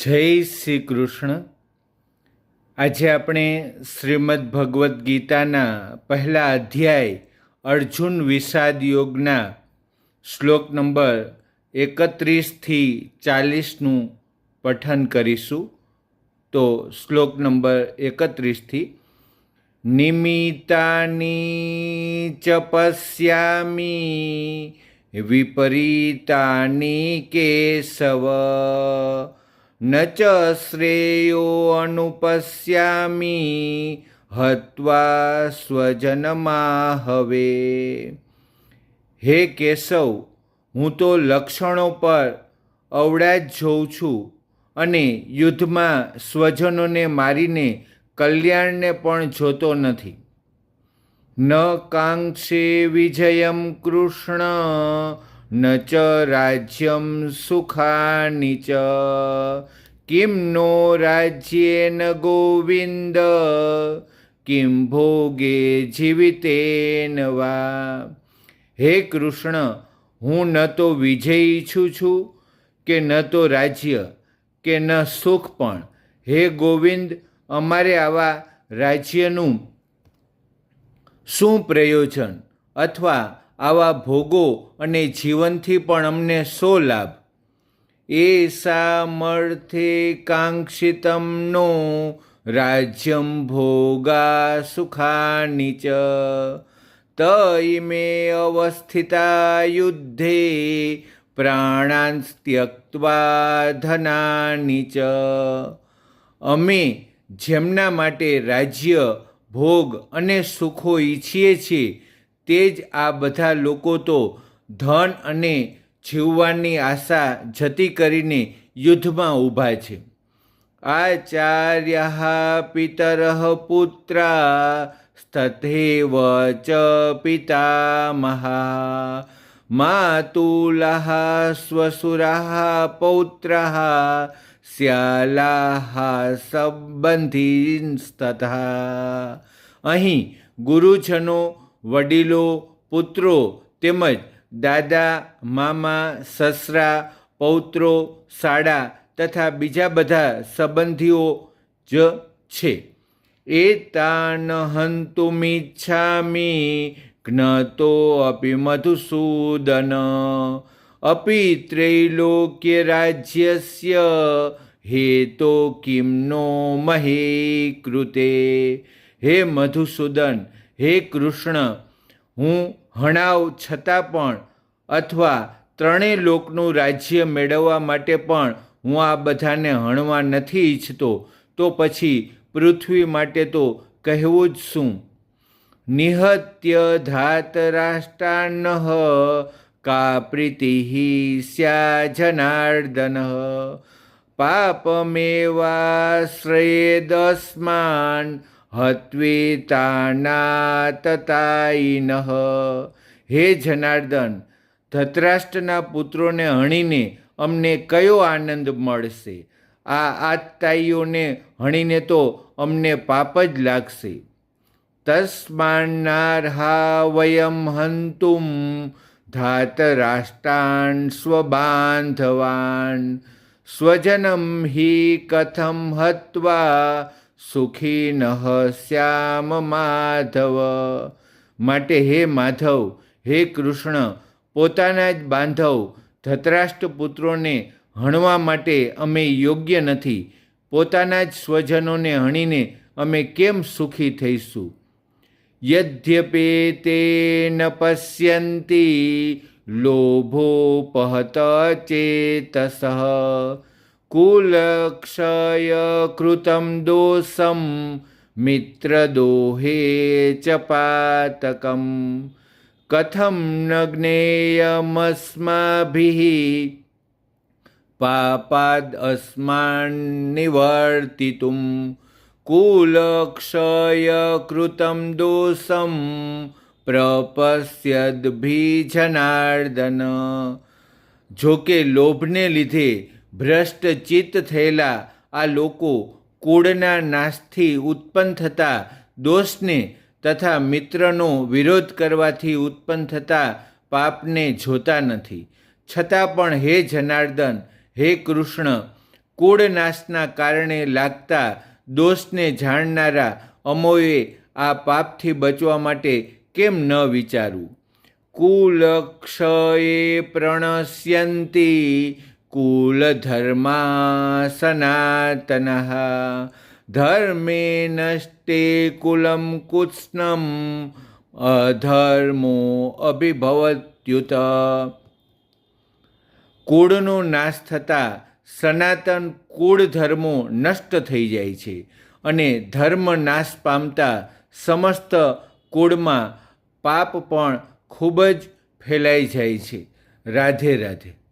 જય શ્રી કૃષ્ણ. આજે આપણે શ્રીમદ્ ભગવદ્ ગીતાના પહેલા અધ્યાય અર્જુન વિષાદ યોગના શ્લોક નંબર 31થી 40નું પઠન કરીશું. તો શ્લોક નંબર 31થી નિમિત્તાની ચ પશ્યામિ વિપરીતાની કેશવ ન ચ શ્રેયો અનુપશ્યામિ હત્વા સ્વજનમાહવે. હે કેશવ, હું તો લક્ષણો પર અવળા જ જોઉં છું અને યુદ્ધમાં સ્વજનોને મારીને કલ્યાણને પણ જોતો નથી. ન કાંક્ષે વિજયમ કૃષ્ણ ન ચ રાજ્યમ સુખાની ચ કિમ નો રાજ્યેન ગોવિંદ કિમ ભોગે જીવિતેન વા. હે કૃષ્ણ, હું ન તો વિજય ઈચ્છું છું કે ન તો રાજ્ય કે ન સુખ પણ. હે ગોવિંદ, અમારે આવા રાજ્યનું શું પ્રયોજન અથવા આવા ભોગો અને જીવનથી પણ અમને શો લાભ? એષામર્થે કાંક્ષિતમ નો રાજ્યમ ભોગા સુખાની ચ તઈમે અવસ્થિતા યુદ્ધે પ્રાણાન ત્યક્ત્વા ધનાની ચ. અમે જેમના માટે રાજ્ય, ભોગ અને સુખો ઈચ્છીએ છીએ તે જ આ બધા લોકો તો ધન અને જીવવાની આશા જતી કરીને યુદ્ધમાં ઊભા છે. આચાર્યા પિતરઃ પુત્રા તથૈવ ચ પિતામહા માતુલઃ શ્વશુરઃ પૌત્રઃ શ્યાલાઃ સંબંધીંસ્તથા. અહીં ગુરુજનો, વડીલો, પુત્રો તેમજ દાદા, મામા, સસરા, પૌત્રો, સાડા તથા બીજા બધા સંબંધીઓ જ છે. એતાન હંતુમિચ્છામિ જ્ઞતો અપી મધુસૂદન અપી ત્રૈલોક્ય રાજ્યસ્ય હેતો કિમ નો મહે કૃતે. હે મધુસૂદન, હે કૃષ્ણ, હું હણાવ છતાં પણ અથવા ત્રણેય લોકનું રાજ્ય મેળવવા માટે પણ હું આ બધાને હણવા નથી ઈચ્છતો, તો પછી પૃથ્વી માટે તો કહેવું જ શું? નિહત્ય ધાતરાષ્ટ્રાન્નઃ કા પ્રીતિઃ સ્યા જનાર્દન પાપમેવાશ્રયેદસ્માન હત્વેતાનાતતાયિનઃ. હે જનાર્દન, ધૃતરાષ્ટ્રના પુત્રોને હણીને અમને કયો આનંદ મળશે? આ આતતાઈઓને હણીને તો અમને પાપ જ લાગશે. તસ્માન્નાર્હા વયમ હંતુમ ધાતરાષ્ટ્રાન સ્વબાંધવાન સ્વજનમ હિ કથમ હત્વા સુખીનઃ શ્યામ માધવ. માટે હે માધવ, હે કૃષ્ણ, પોતાના જ બાંધવ ધૃતરાષ્ટ્ર પુત્રોને હણવા માટે અમે યોગ્ય નથી. પોતાના જ સ્વજનોને હણીને અમે કેમ સુખી થઈશું? યદ્યપેતે ન પશ્યન્તિ લોભોપહત ચેતસઃ કુલક્ષય કૃતમ દોષમ મિત્રદોહે ચ પાતકમ કથમ ન જ્ઞેયમસ્માભિઃ પાપાદ અસ્માન નિવર્તિતુમ કુલક્ષય કૃતમ દોષમ પ્રપશ્યદ્ભિ જનાર્દન. જોકે લોભને લીધે ભ્રષ્ટ ચિત્ત થયેલા આ લોકો કુળના નાશથી ઉત્પન્ન થતા દોષને તથા મિત્રનો વિરોધ કરવાથી ઉત્પન્ન થતા પાપને જોતા નથી. છતાં પણ હે જનાર્દન, હે કૃષ્ણ, કુળ નાશના કારણે લાગતા દોષને જાણનારા અમોએ આ પાપથી બચવા માટે કેમ ન વિચારવું? કુલક્ષયે પ્રણશ્યંતિ કુલધર્મા સનાતનઃ ધર્મે નષ્ટે કુલમ કુત્સ્નમ અધર્મો અભિભવત્યુત. કુળનો નાશ થતાં સનાતન કુળ ધર્મો નષ્ટ થઈ જાય છે અને ધર્મ નાશ પામતા સમસ્ત કુળમાં પાપ પણ ખૂબ જ ફેલાઈ જાય છે. રાધે રાધે.